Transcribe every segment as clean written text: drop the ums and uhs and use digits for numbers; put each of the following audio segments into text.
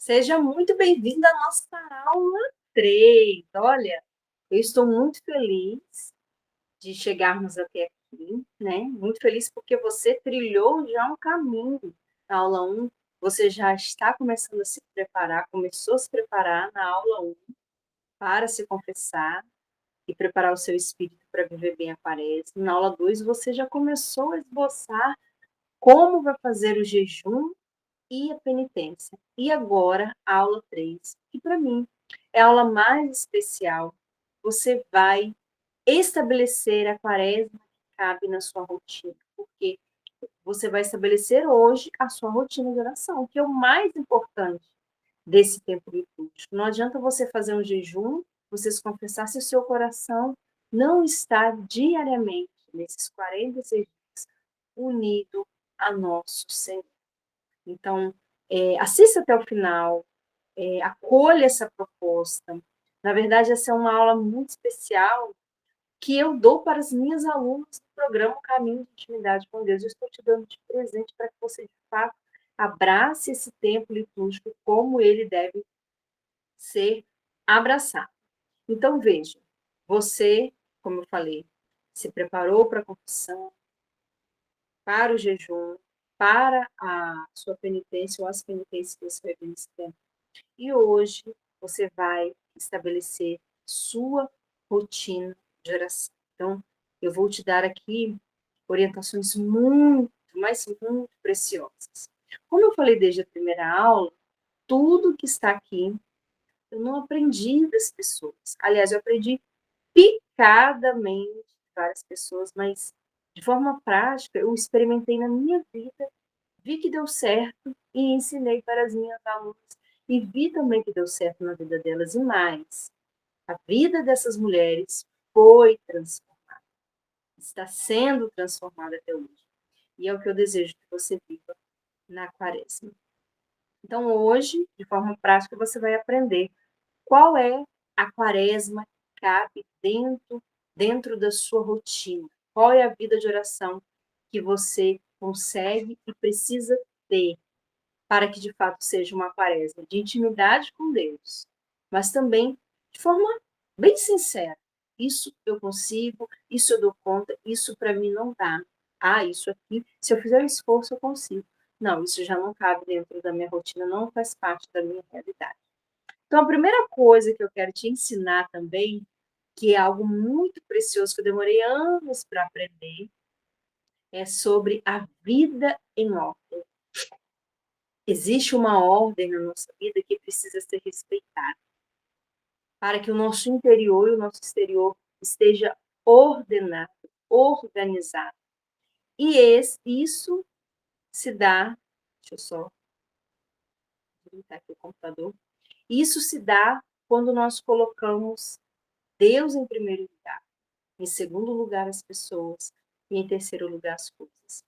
Seja muito bem-vindo à nossa aula 3. Olha, eu estou muito feliz de chegarmos até aqui, né? Muito feliz porque você trilhou já um caminho. Na aula 1, você já está começando a se preparar, começou a se preparar na aula 1 para se confessar e preparar o seu espírito para viver bem a quaresma. Na aula 2, você já começou a esboçar como vai fazer o jejum e a penitência. E agora, a aula 3, que para mim é a aula mais especial. Você vai estabelecer a quaresma que cabe na sua rotina, porque você vai estabelecer hoje a sua rotina de oração, que é o mais importante desse tempo litúrgico. Não adianta você fazer um jejum, você se confessar se o seu coração não está diariamente, nesses 46 dias, unido a nosso Senhor. Então, assista até o final, acolha essa proposta. Na verdade, essa é uma aula muito especial que eu dou para as minhas alunas do programa Caminho de Intimidade com Deus. Eu estou te dando de presente para que você, de fato, abrace esse tempo litúrgico como ele deve ser abraçado. Então, veja, você, como eu falei, se preparou para a confissão, para o jejum, para a sua penitência ou as penitências que você vai ver nesse tempo. E hoje você vai estabelecer sua rotina de oração. Então, eu vou te dar aqui orientações muito, mas muito preciosas. Como eu falei desde a primeira aula, tudo que está aqui eu não aprendi das pessoas. Aliás, eu aprendi picadamente de várias pessoas, mas de forma prática eu experimentei na minha vida, vi que deu certo e ensinei para as minhas alunas. E vi também que deu certo na vida delas. E mais, a vida dessas mulheres foi transformada, está sendo transformada até hoje. E é o que eu desejo que você viva na quaresma. Então, hoje, de forma prática, você vai aprender qual é a quaresma que cabe dentro da sua rotina. Qual é a vida de oração que você consegue e precisa ter para que de fato seja uma quaresma de intimidade com Deus, mas também de forma bem sincera. Isso eu consigo, isso eu dou conta, isso para mim não dá. Ah, isso aqui, se eu fizer um esforço, eu consigo. Não, isso já não cabe dentro da minha rotina, não faz parte da minha realidade. Então, a primeira coisa que eu quero te ensinar também, que é algo muito precioso, que eu demorei anos para aprender, é sobre a vida em ordem. Existe uma ordem na nossa vida que precisa ser respeitada, para que o nosso interior e o nosso exterior esteja ordenado, organizado. E isso se dá, deixa eu só desligar aqui o computador, isso se dá quando nós colocamos Deus em primeiro lugar, em segundo lugar as pessoas e em terceiro lugar as coisas.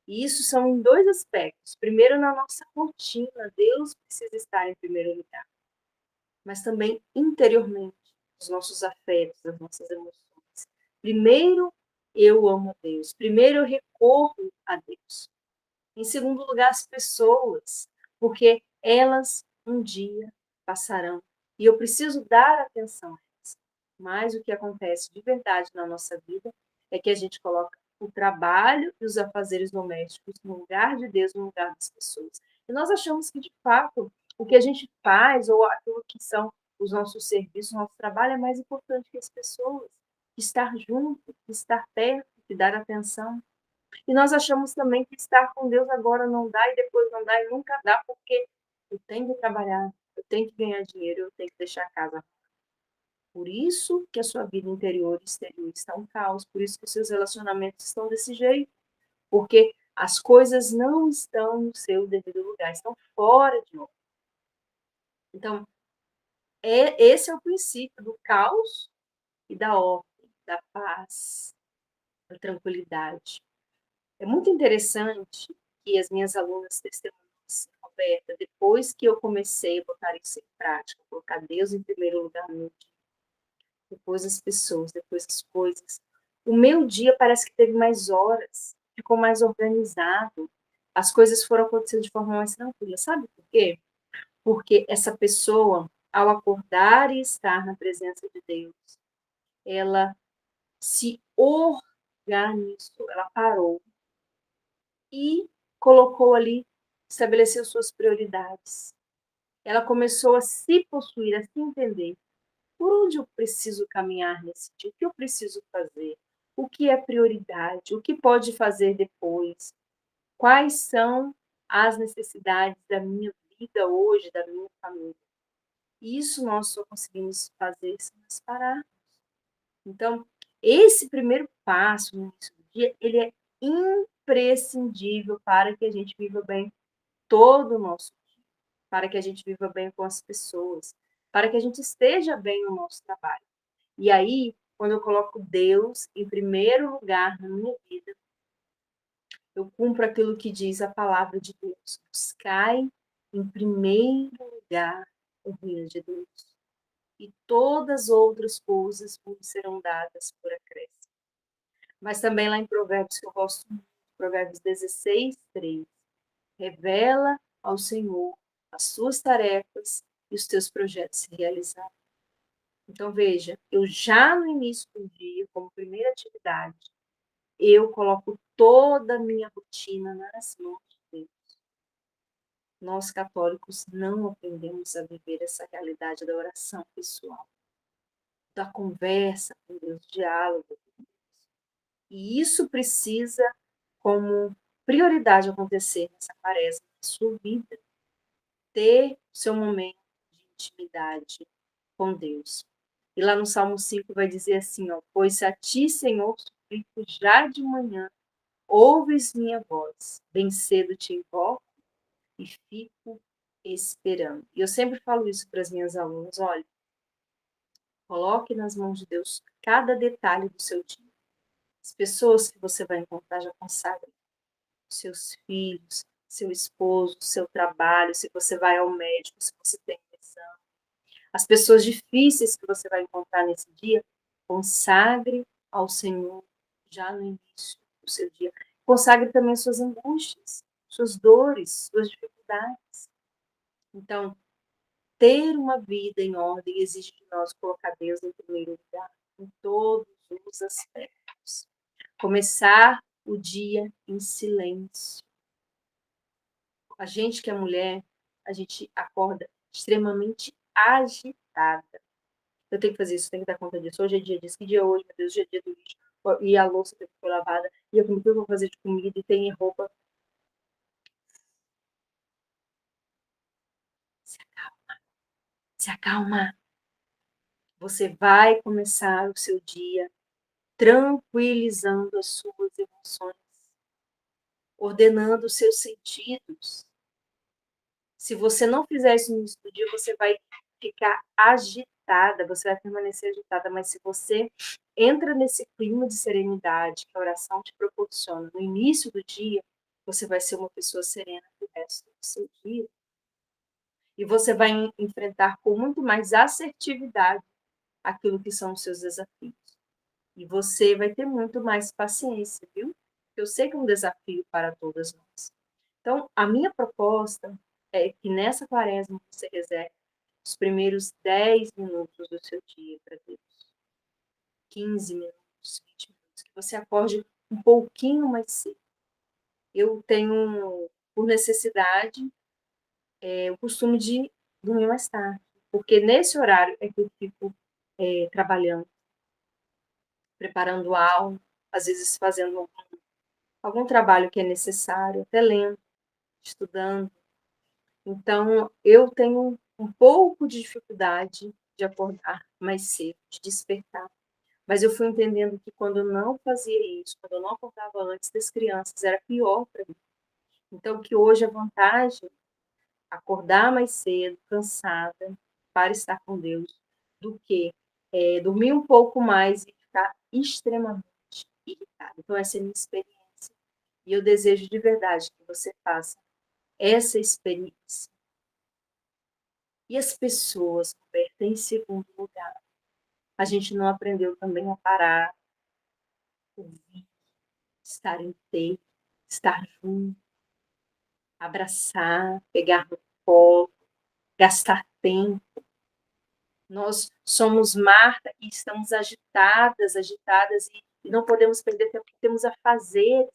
E isso são em dois aspectos. Primeiro, na nossa rotina, Deus precisa estar em primeiro lugar, mas também interiormente, os nossos afetos, as nossas emoções. Primeiro, eu amo a Deus. Primeiro, eu recorro a Deus. Em segundo lugar, as pessoas, porque elas um dia passarão e eu preciso dar atenção a elas. Mas o que acontece de verdade na nossa vida é que a gente coloca o trabalho e os afazeres domésticos no lugar de Deus, no lugar das pessoas. E nós achamos que, de fato, o que a gente faz ou aquilo que são os nossos serviços, o nosso trabalho é mais importante que as pessoas. Estar junto, estar perto, que dar atenção. E nós achamos também que estar com Deus agora não dá e depois não dá e nunca dá, porque eu tenho que trabalhar, eu tenho que ganhar dinheiro, eu tenho que deixar a casa. Por isso que a sua vida interior e exterior está um caos, por isso que os seus relacionamentos estão desse jeito, porque as coisas não estão no seu devido lugar, estão fora de ordem. Então, esse é o princípio do caos e da ordem, da paz, da tranquilidade. É muito interessante que as minhas alunas testemunham assim, Roberta, depois que eu comecei a botar isso em prática, colocar Deus em primeiro lugar no meu dia, depois as pessoas, depois as coisas, o meu dia parece que teve mais horas, ficou mais organizado, as coisas foram acontecendo de forma mais tranquila. Sabe por quê? Porque essa pessoa, ao acordar e estar na presença de Deus, ela se organizou, ela parou e colocou ali, estabeleceu suas prioridades. Ela começou a se possuir, a se entender. Por onde eu preciso caminhar nesse dia? O que eu preciso fazer? O que é prioridade? O que pode fazer depois? Quais são as necessidades da minha vida hoje, da minha família? Isso nós só conseguimos fazer se nós pararmos. Então, esse primeiro passo no início do dia, ele é imprescindível para que a gente viva bem todo o nosso dia, para que a gente viva bem com as pessoas, para que a gente esteja bem no nosso trabalho. E aí, quando eu coloco Deus em primeiro lugar na minha vida, eu cumpro aquilo que diz a palavra de Deus. Buscai em primeiro lugar o reino de Deus. E todas as outras coisas vos serão dadas por acréscimo. Mas também lá em Provérbios, que eu gosto muito, Provérbios 16, 3. Revela ao Senhor as suas tarefas e os teus projetos se realizarem. Então, veja, eu já no início do dia, como primeira atividade, eu coloco toda a minha rotina nas mãos de Deus. Nós, católicos, não aprendemos a viver essa realidade da oração pessoal, da conversa com Deus, diálogo com Deus. E isso precisa, como prioridade, acontecer nessa quaresma, na sua vida, ter seu momento de intimidade com Deus. E lá no Salmo 5 vai dizer assim, ó, pois a ti, Senhor, suplico já de manhã, ouves minha voz, bem cedo te invoco e fico esperando. E eu sempre falo isso para as minhas alunas, olha, coloque nas mãos de Deus cada detalhe do seu dia. As pessoas que você vai encontrar já consagrem seus filhos, seu esposo, seu trabalho, se você vai ao médico, se você tem exame. As pessoas difíceis que você vai encontrar nesse dia, consagre ao Senhor já no início do seu dia. Consagre também suas angústias, suas dores, suas dificuldades. Então, ter uma vida em ordem exige de nós colocar Deus em primeiro lugar, em todos os aspectos. Começar o dia em silêncio. A gente que é mulher, a gente acorda extremamente agitada. Eu tenho que fazer isso, tenho que dar conta disso. Hoje é dia disso, que dia é hoje, meu Deus, hoje é dia do lixo. E a louça tem que ser lavada. E eu, como que eu vou fazer de comida? E tem roupa. Se acalma, se acalma. Você vai começar o seu dia tranquilizando as suas emoções, ordenando os seus sentidos. Se você não fizer isso no início do dia, você vai ficar agitada, você vai permanecer agitada, mas se você entra nesse clima de serenidade que a oração te proporciona no início do dia, você vai ser uma pessoa serena pro resto do seu dia. E você vai enfrentar com muito mais assertividade aquilo que são os seus desafios. E você vai ter muito mais paciência, viu? Eu sei que é um desafio para todas nós. Então, a minha proposta é que nessa quaresma você reserve os primeiros 10 minutos do seu dia para Deus. 15 minutos, 20 minutos. Que você acorde um pouquinho mais cedo. Eu tenho, por necessidade, o costume de dormir mais tarde. Porque nesse horário é que eu fico trabalhando, preparando aula, às vezes fazendo algum trabalho que é necessário, até lendo, estudando. Então, eu tenho um pouco de dificuldade de acordar mais cedo, de despertar. Mas eu fui entendendo que quando eu não fazia isso, quando eu não acordava antes das crianças, era pior para mim. Então, que hoje a vantagem, acordar mais cedo, cansada, para estar com Deus, do que dormir um pouco mais e ficar extremamente irritada. Então, essa é a minha experiência. E eu desejo de verdade que você faça essa experiência. E as pessoas, Roberta, em segundo lugar, a gente não aprendeu também a parar, ouvir, estar inteiro, estar junto, abraçar, pegar no colo. gastar tempo. Nós somos Marta e estamos agitadas e não podemos perder tempo, porque temos a fazer.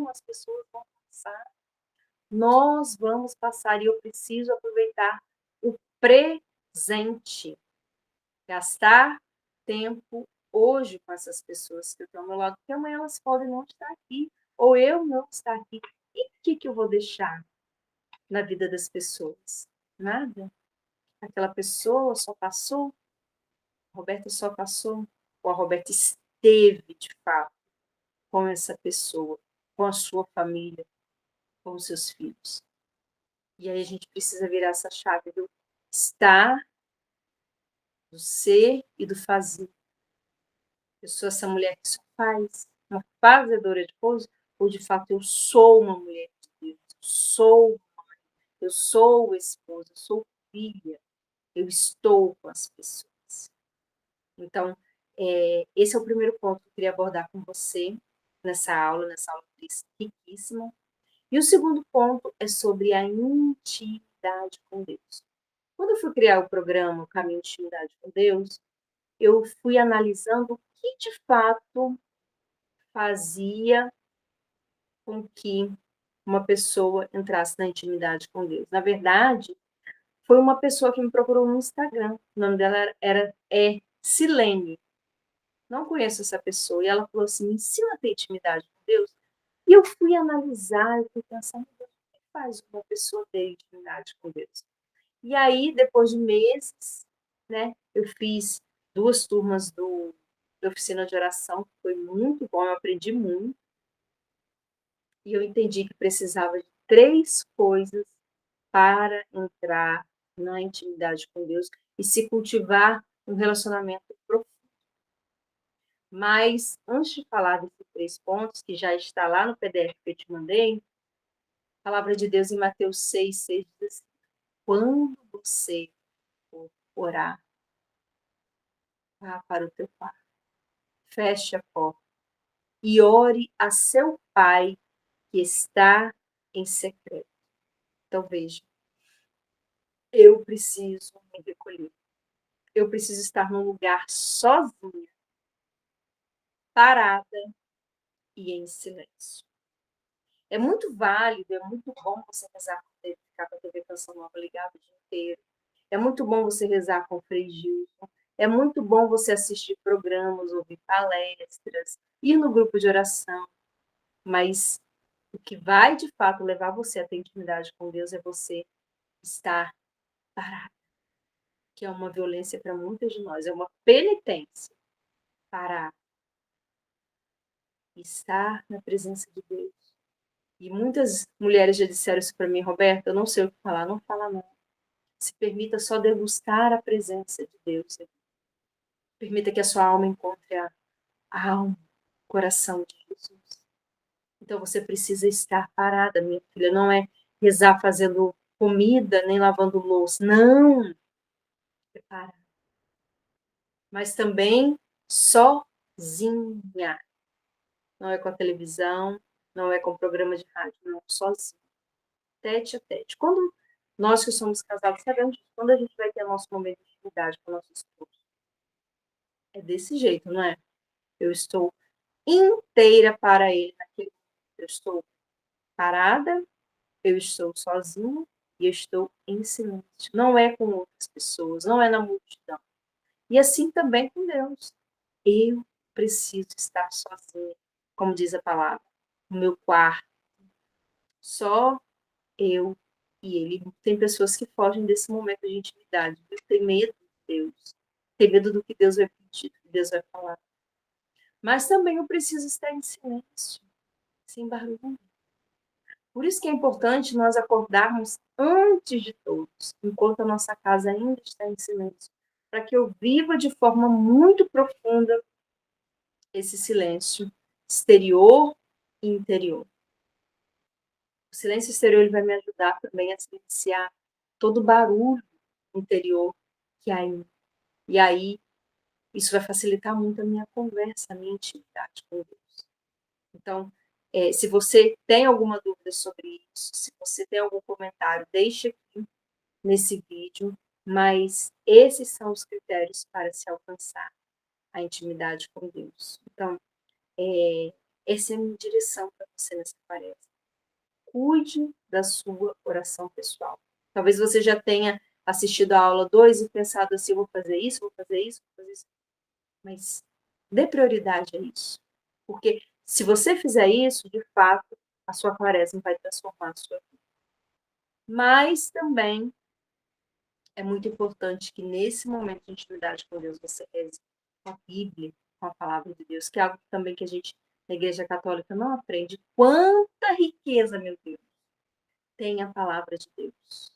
As pessoas vão passar. Nós vamos passar e eu preciso aproveitar o presente. Gastar tempo hoje com essas pessoas que eu tenho ao meu lado, porque amanhã elas podem não estar aqui, ou eu não estar aqui. E o que eu vou deixar na vida das pessoas? Nada. Aquela pessoa só passou, a Roberta só passou, ou a Roberta esteve, de fato, com essa pessoa, com a sua família, com os seus filhos. E aí a gente precisa virar essa chave do estar, do ser e do fazer. Eu sou essa mulher que só faz, uma fazedora de coisas, ou de fato eu sou uma mulher de Deus, eu sou esposa, eu sou filha, eu estou com as pessoas. Então, esse é o primeiro ponto que eu queria abordar com você nessa aula riquíssima. E o segundo ponto é sobre a intimidade com Deus. Quando eu fui criar o programa O Caminho de Intimidade com Deus, eu fui analisando o que de fato fazia com que uma pessoa entrasse na intimidade com Deus. Na verdade, foi uma pessoa que me procurou no Instagram. O nome dela é Silene. Não conheço essa pessoa. E ela falou assim: me ensina a ter intimidade com Deus. E eu fui analisar, eu fui pensar, o que faz uma pessoa ter intimidade com Deus? E aí, depois de meses, né, eu fiz 2 turmas da oficina de oração, que foi muito bom, eu aprendi muito. E eu entendi que precisava de 3 coisas para entrar na intimidade com Deus e se cultivar um relacionamento profundo. Mas, antes de falar desses 3 pontos, que já está lá no PDF que eu te mandei, a palavra de Deus em Mateus 6:6 diz assim: quando você for orar, vá para o teu quarto, feche a porta e ore a seu Pai que está em secreto. Então, veja, eu preciso me recolher. Eu preciso estar num lugar sozinha, parada e em silêncio. É muito válido, é muito bom você rezar com Deus, ficar com a TV Canção Nova ligada o dia inteiro. É muito bom você rezar com o Frei Gilson. É muito bom você assistir programas, ouvir palestras, ir no grupo de oração. Mas o que vai, de fato, levar você a ter intimidade com Deus é você estar parado, que é uma violência para muitas de nós, é uma penitência. Parar, estar na presença de Deus. E muitas mulheres já disseram isso para mim: Roberta, eu não sei o que falar. Não fala não. Se permita só degustar a presença de Deus. Permita que a sua alma encontre a alma, o coração de Jesus. Então você precisa estar parada, minha filha. Não é rezar fazendo comida, nem lavando louça. Não! Prepara. Mas também sozinha. Não é com a televisão, não é com o programa de rádio, não, sozinha. Tete a tete. Quando nós que somos casados sabemos que quando a gente vai ter nosso momento de intimidade com o nosso esposo, é desse jeito, não é? Eu estou inteira para ele naquele momento. Eu estou parada, eu estou sozinha e eu estou em silêncio. Não é com outras pessoas, não é na multidão. E assim também com Deus. Eu preciso estar sozinha, como diz a palavra, no meu quarto, só eu e ele. Tem pessoas que fogem desse momento de intimidade, tem medo de Deus, tem medo do que Deus vai pedir, do que Deus vai falar. Mas também eu preciso estar em silêncio, sem barulho. Por isso que é importante nós acordarmos antes de todos, enquanto a nossa casa ainda está em silêncio, para que eu viva de forma muito profunda esse silêncio exterior e interior. O silêncio exterior ele vai me ajudar também a silenciar todo o barulho interior que há em mim. E aí, isso vai facilitar muito a minha conversa, a minha intimidade com Deus. Então, se você tem alguma dúvida sobre isso, se você tem algum comentário, deixe aqui. nesse vídeo, mas esses são os critérios para se alcançar a intimidade com Deus. Então, essa é a minha direção para você nessa tarefa. Cuide da sua oração pessoal. Talvez você já tenha assistido a aula 2 e pensado assim, vou fazer isso, vou fazer isso, vou fazer isso. Mas dê prioridade a isso. Porque se você fizer isso, de fato, a sua quaresma vai transformar a sua vida. Mas também é muito importante que nesse momento de intimidade com Deus você reze com a Bíblia, com a palavra de Deus, que é algo também que a gente na Igreja Católica não aprende. Quanta riqueza, meu Deus, tem a palavra de Deus.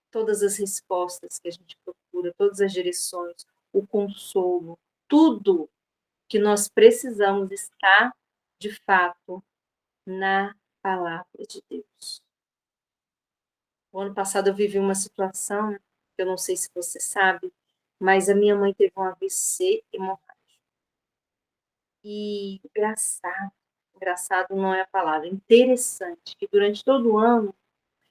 Todas as respostas que a gente procura, todas as direções, o consolo, tudo que nós precisamos está, de fato, na palavra de Deus. O ano passado eu vivi uma situação, que eu não sei se você sabe, mas a minha mãe teve um AVC hemorrágico. E engraçado não é a palavra, interessante, que durante todo o ano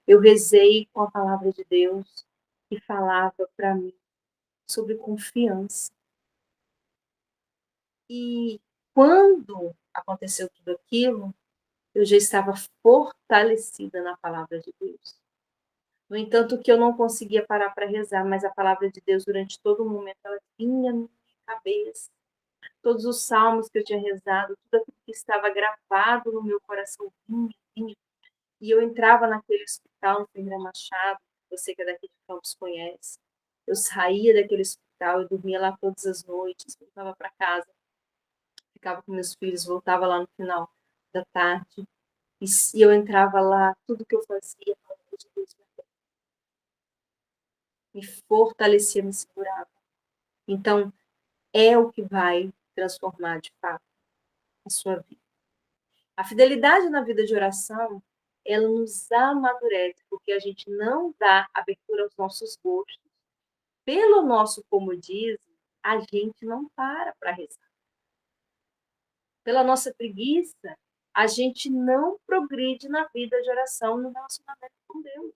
eu rezei com a palavra de Deus e falava para mim sobre confiança. E quando aconteceu tudo aquilo, eu já estava fortalecida na palavra de Deus. No entanto, que eu não conseguia parar para rezar, mas a palavra de Deus, durante todo o momento, ela vinha na minha cabeça. Todos os salmos que eu tinha rezado, tudo aquilo que estava gravado no meu coração vinha. E eu entrava naquele hospital, no Ferreira Machado, você que é daqui de Campos conhece. Eu saía daquele hospital, eu dormia lá todas as noites, voltava para casa, ficava com meus filhos, voltava lá no final da tarde. E eu entrava lá, tudo que eu fazia, a palavra de Deus me fortalecia, me segurava. Então, é o que vai transformar, de fato, a sua vida. A fidelidade na vida de oração, ela nos amadurece, porque a gente não dá abertura aos nossos gostos. Pelo nosso comodismo, a gente não para rezar. Pela nossa preguiça, a gente não progride na vida de oração, no relacionamento com Deus.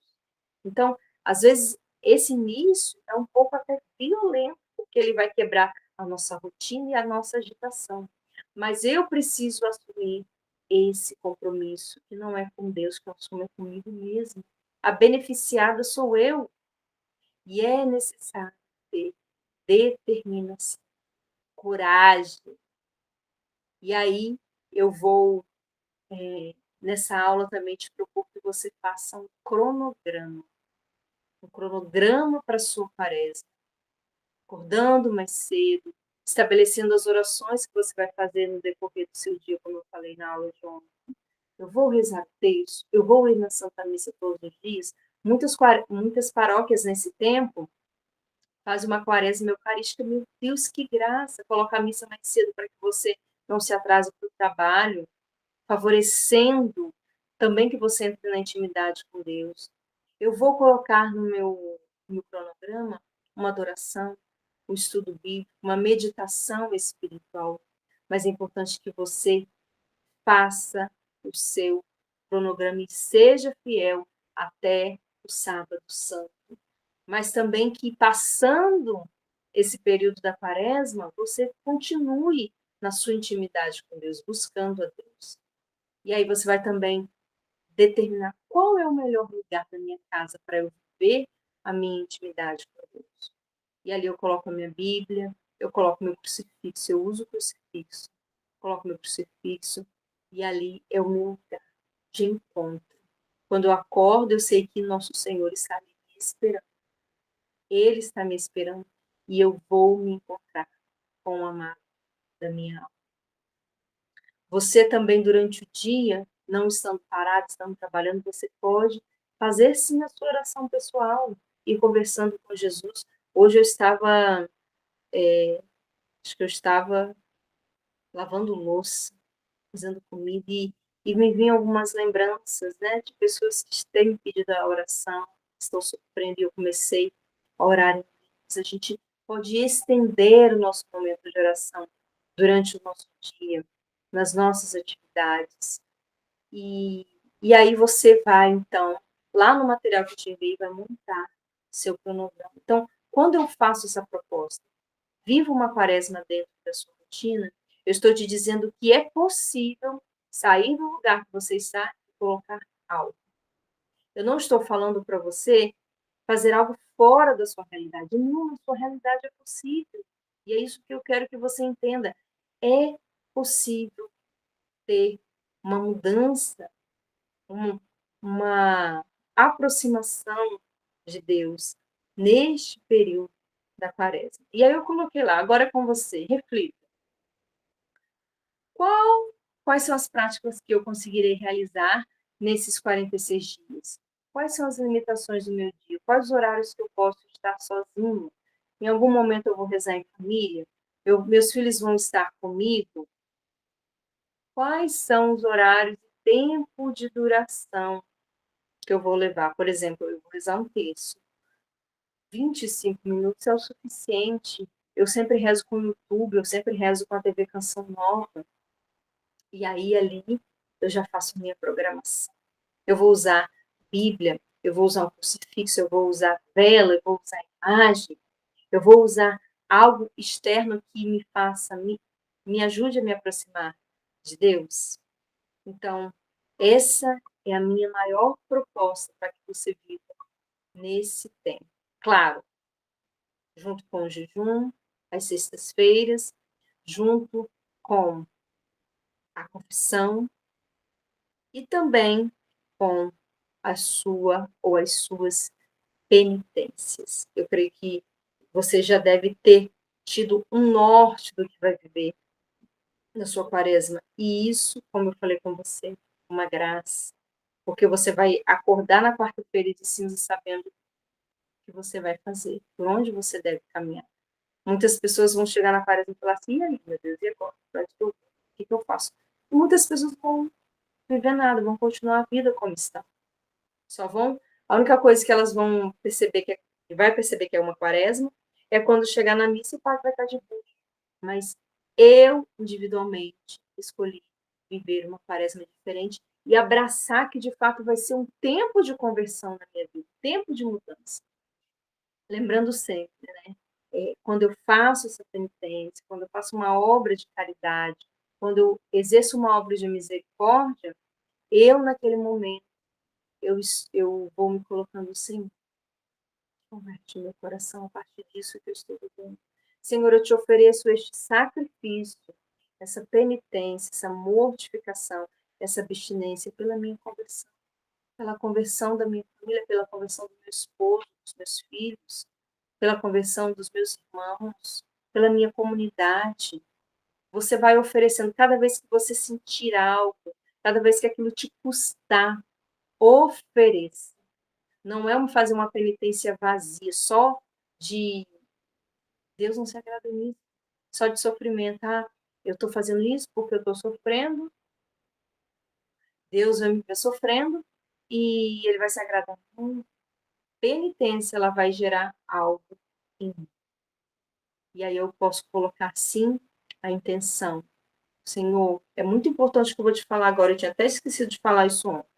Então, às vezes, esse início é um pouco até violento, porque ele vai quebrar a nossa rotina e a nossa agitação. Mas eu preciso assumir esse compromisso, que não é com Deus, que eu assumo é comigo mesmo. A beneficiada sou eu. E é necessário ter determinação, coragem. E aí eu vou, nessa aula também te propor que você faça um cronograma para a sua quaresma, acordando mais cedo, estabelecendo as orações que você vai fazer no decorrer do seu dia, como eu falei na aula de ontem. Eu vou rezar texto, eu vou ir na Santa Missa todos os dias. Muitas paróquias nesse tempo fazem uma quaresma eucarística. Meu Deus, que graça! Coloca a missa mais cedo para que você não se atrase para o trabalho, favorecendo também que você entre na intimidade com Deus. Eu vou colocar no meu cronograma uma adoração, um estudo bíblico, uma meditação espiritual, mas é importante que você faça o seu cronograma e seja fiel até o sábado santo. Mas também que passando esse período da quaresma, você continue na sua intimidade com Deus, buscando a Deus. E aí você vai também determinar qual é o melhor lugar da minha casa para eu viver a minha intimidade com Deus. E ali eu coloco a minha Bíblia, eu coloco meu crucifixo, eu uso o crucifixo, coloco meu crucifixo e ali é o meu lugar de encontro. Quando eu acordo, eu sei que nosso Senhor está ali me esperando. Ele está me esperando e eu vou me encontrar com o amado da minha alma. Você também, durante o dia, não estando parado, estando trabalhando, você pode fazer sim a sua oração pessoal e conversando com Jesus. Hoje eu estava, acho que eu estava lavando louça, fazendo comida e me vinham algumas lembranças, né, de pessoas que têm pedido a oração, estão sofrendo e eu comecei a orar em línguas. A gente pode estender o nosso momento de oração durante o nosso dia, nas nossas atividades. E aí você vai, então, lá no material que eu te enviei, vai montar. seu cronograma. Então, quando eu faço essa proposta, viva uma quaresma dentro da sua rotina, eu estou te dizendo que é possível sair do lugar que você está e colocar algo. Eu não estou falando para você fazer algo fora da sua realidade. Não, a sua realidade é possível. E é isso que eu quero que você entenda. É possível ter uma mudança, uma aproximação de Deus neste período da quaresma. E aí eu coloquei lá, agora é com você, reflita. Quais são as práticas que eu conseguirei realizar nesses 46 dias? Quais são as limitações do meu dia? Quais os horários que eu posso estar sozinho? Em algum momento eu vou rezar em família? Meus filhos vão estar comigo? Quais são os horários e tempo de duração que eu vou levar? Por exemplo, eu vou rezar um terço. 25 minutos é o suficiente. Eu sempre rezo com o YouTube, eu sempre rezo com a TV Canção Nova. E aí, ali, eu já faço minha programação. Eu vou usar Bíblia, eu vou usar um crucifixo, eu vou usar vela, eu vou usar imagem, eu vou usar algo externo que me faça, me ajude a me aproximar de Deus. Então, essa é a minha maior proposta para que você viva nesse tempo. Claro, junto com o jejum, as sextas-feiras, junto com a confissão e também com a sua ou as suas penitências. Eu creio que você já deve ter tido um norte do que vai viver na sua quaresma. E isso, como eu falei com você, uma graça. Porque você vai acordar na quarta-feira de cinza sabendo o que você vai fazer, por onde você deve caminhar. Muitas pessoas vão chegar na quaresma e falar assim, e aí, meu Deus, e agora? O que eu faço? E muitas pessoas vão viver nada, vão continuar a vida como está. Só vão. A única coisa que elas vão perceber que vai perceber que é uma quaresma é quando chegar na missa e o padre vai estar de bucho. Mas eu, individualmente, escolhi viver uma quaresma diferente e abraçar que de fato vai ser um tempo de conversão na minha vida, tempo de mudança. Lembrando sempre, né? Quando eu faço essa penitência, quando eu faço uma obra de caridade, quando eu exerço uma obra de misericórdia, eu, naquele momento, eu vou me colocando, Senhor, converte meu coração a partir disso que eu estou vivendo. Senhor, eu te ofereço este sacrifício, essa penitência, essa mortificação, essa abstinência pela minha conversão, pela conversão da minha família, pela conversão do meu esposo, dos meus filhos, pela conversão dos meus irmãos, pela minha comunidade. Você vai oferecendo, cada vez que você sentir algo, cada vez que aquilo te custar, ofereça. Não é fazer uma penitência vazia, só de Deus não se agrada nisso, só de sofrimento. Ah, eu estou fazendo isso porque eu estou sofrendo, Deus vai me ver sofrendo e ele vai se agradar. Não. Penitência, ela vai gerar algo em mim. E aí eu posso colocar, sim, a intenção. Senhor, é muito importante que eu vou te falar agora, eu tinha até esquecido de falar isso ontem.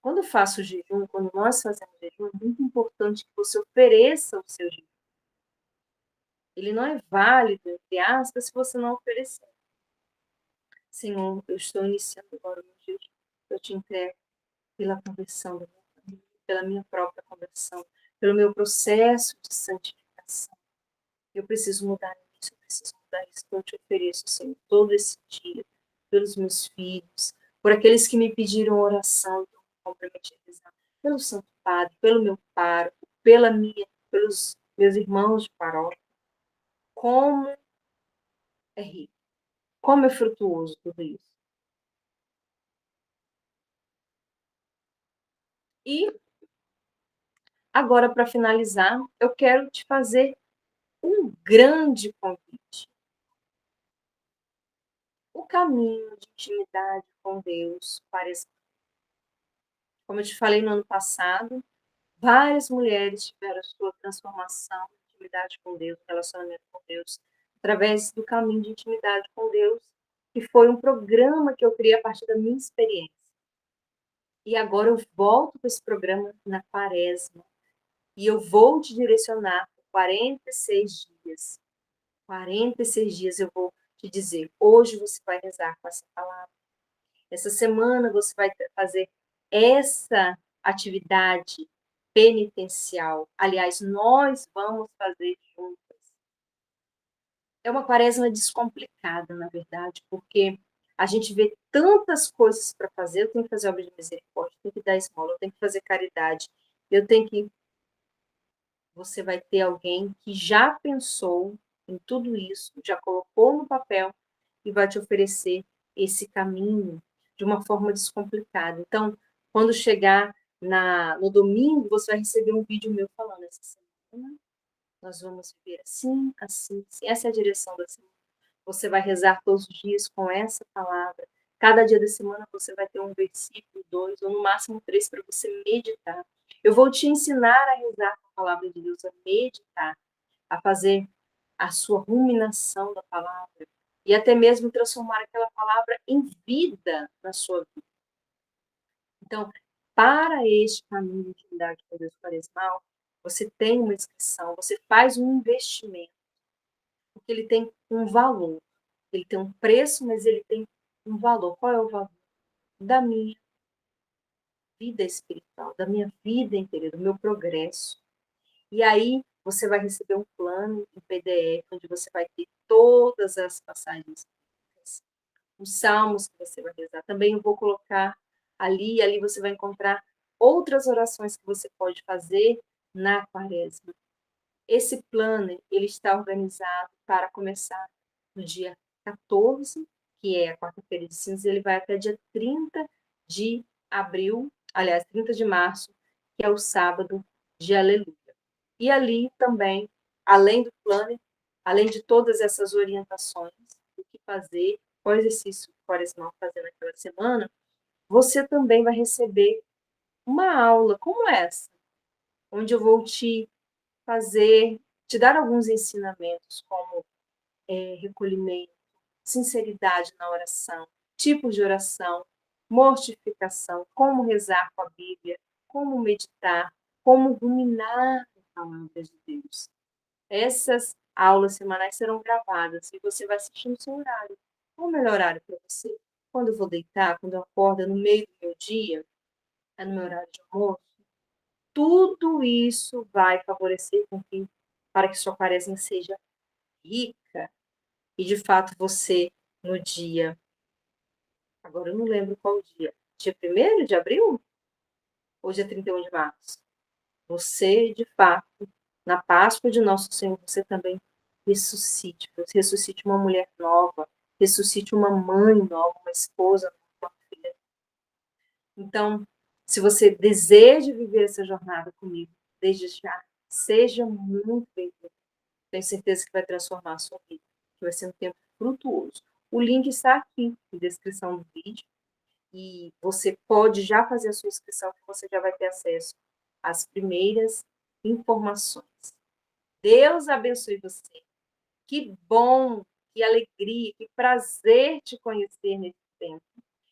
Quando eu faço jejum, quando nós fazemos jejum, é muito importante que você ofereça o seu jejum. Ele não é válido, entre aspas, se você não oferecer. Senhor, eu estou iniciando agora o meu jejum. Eu te entrego pela conversão da minha família, pela minha própria conversão, pelo meu processo de santificação. Eu preciso mudar isso, eu preciso mudar isso. Então eu te ofereço, Senhor, todo esse dia, pelos meus filhos, por aqueles que me pediram oração, então eu comprometi a rezar, pelo Santo Padre, pelo meu pároco, pelos meus irmãos de paróquia. Como é rico, como é frutuoso tudo isso. E agora, para finalizar, eu quero te fazer um grande convite. O caminho de intimidade com Deus parece, como eu te falei no ano passado, várias mulheres tiveram sua transformação, intimidade com Deus, relacionamento com Deus, através do caminho de intimidade com Deus, que foi um programa que eu criei a partir da minha experiência. E agora eu volto com esse programa na Quaresma. E eu vou te direcionar por 46 dias. 46 dias eu vou te dizer, hoje você vai rezar com essa palavra. Essa semana você vai fazer essa atividade penitencial. Aliás, nós vamos fazer juntas. É uma quaresma descomplicada, na verdade, porque a gente vê tantas coisas para fazer. Eu tenho que fazer obra de misericórdia, eu tenho que dar esmola, eu tenho que fazer caridade, eu tenho que. Você vai ter alguém que já pensou em tudo isso, já colocou no papel e vai te oferecer esse caminho de uma forma descomplicada. Então, quando chegar no domingo, você vai receber um vídeo meu falando essa semana. Nós vamos viver assim, assim, assim. Essa é a direção da semana. Você vai rezar todos os dias com essa palavra. Cada dia da semana você vai ter um versículo, dois, ou no máximo três, para você meditar. Eu vou te ensinar a rezar com a palavra de Deus, a meditar, a fazer a sua ruminação da palavra e até mesmo transformar aquela palavra em vida na sua vida. Então, para este caminho de intimidade com Deus quaresmal, você tem uma inscrição, você faz um investimento, porque ele tem um valor. Ele tem um preço, mas ele tem um valor. Qual é o valor? Da minha vida espiritual, da minha vida interior, do meu progresso. E aí você vai receber um plano em PDF, onde você vai ter todas as passagens, os salmos que você vai rezar. Também eu vou colocar ali você vai encontrar outras orações que você pode fazer na quaresma. Esse plano, ele está organizado para começar no dia 14, que é a quarta-feira de cinzas, ele vai até dia 30 de abril, aliás, 30 de março, que é o sábado de Aleluia. E ali também, além do plano, além de todas essas orientações, o que fazer, qual exercício quaresmal fazer naquela semana, você também vai receber uma aula como essa, onde eu vou te dar alguns ensinamentos, como recolhimento, sinceridade na oração, tipos de oração, mortificação, como rezar com a Bíblia, como meditar, como ruminar a palavra de Deus. Essas aulas semanais serão gravadas e você vai assistir no seu horário. Qual o melhor horário para você? Quando eu vou deitar, quando eu acordo, no meio do meu dia, é no meu horário de almoço? Tudo isso vai favorecer para que sua quaresma seja rica e, de fato, você, no dia, agora eu não lembro qual dia 1º de abril ou dia 31 de março? Você, de fato, na Páscoa de Nosso Senhor, você também você ressuscite uma mulher nova, ressuscite uma mãe nova, uma esposa, uma filha. Então, se você deseja viver essa jornada comigo, desde já, seja muito bem-vindo. Tenho certeza que vai transformar a sua vida, que vai ser um tempo frutuoso. O link está aqui na descrição do vídeo e você pode já fazer a sua inscrição, que você já vai ter acesso às primeiras informações. Deus abençoe você. Que bom, que alegria, que prazer te conhecer nesse tempo.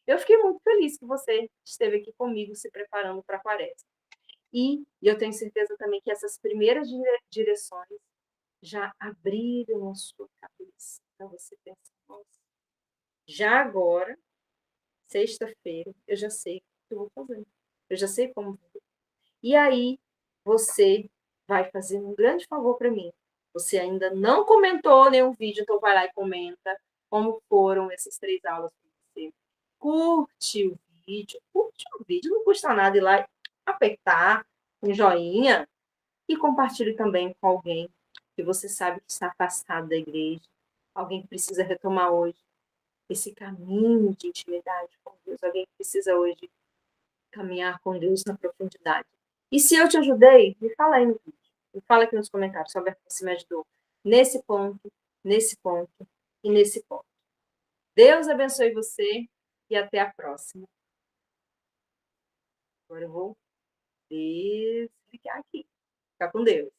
Eu fiquei muito feliz que você esteve aqui comigo se preparando para a quaresma. E eu tenho certeza também que essas primeiras direções já abriram a sua cabeça para você pensar, nossa, já agora, sexta-feira, eu já sei o que eu vou fazer. Eu já sei como. E aí, você vai fazer um grande favor para mim. Você ainda não comentou nenhum vídeo, então vai lá e comenta como foram essas 3 aulas para você. Curte o vídeo, não custa nada ir lá e apertar um joinha e compartilhe também com alguém que você sabe que está afastado da igreja, alguém que precisa retomar hoje esse caminho de intimidade com Deus, alguém que precisa hoje caminhar com Deus na profundidade. E se eu te ajudei, me fala aí no vídeo. Me fala aqui nos comentários sobre se me ajudou nesse ponto e nesse ponto. Deus abençoe você e até a próxima. Agora eu vou desligar aqui. Fica com Deus.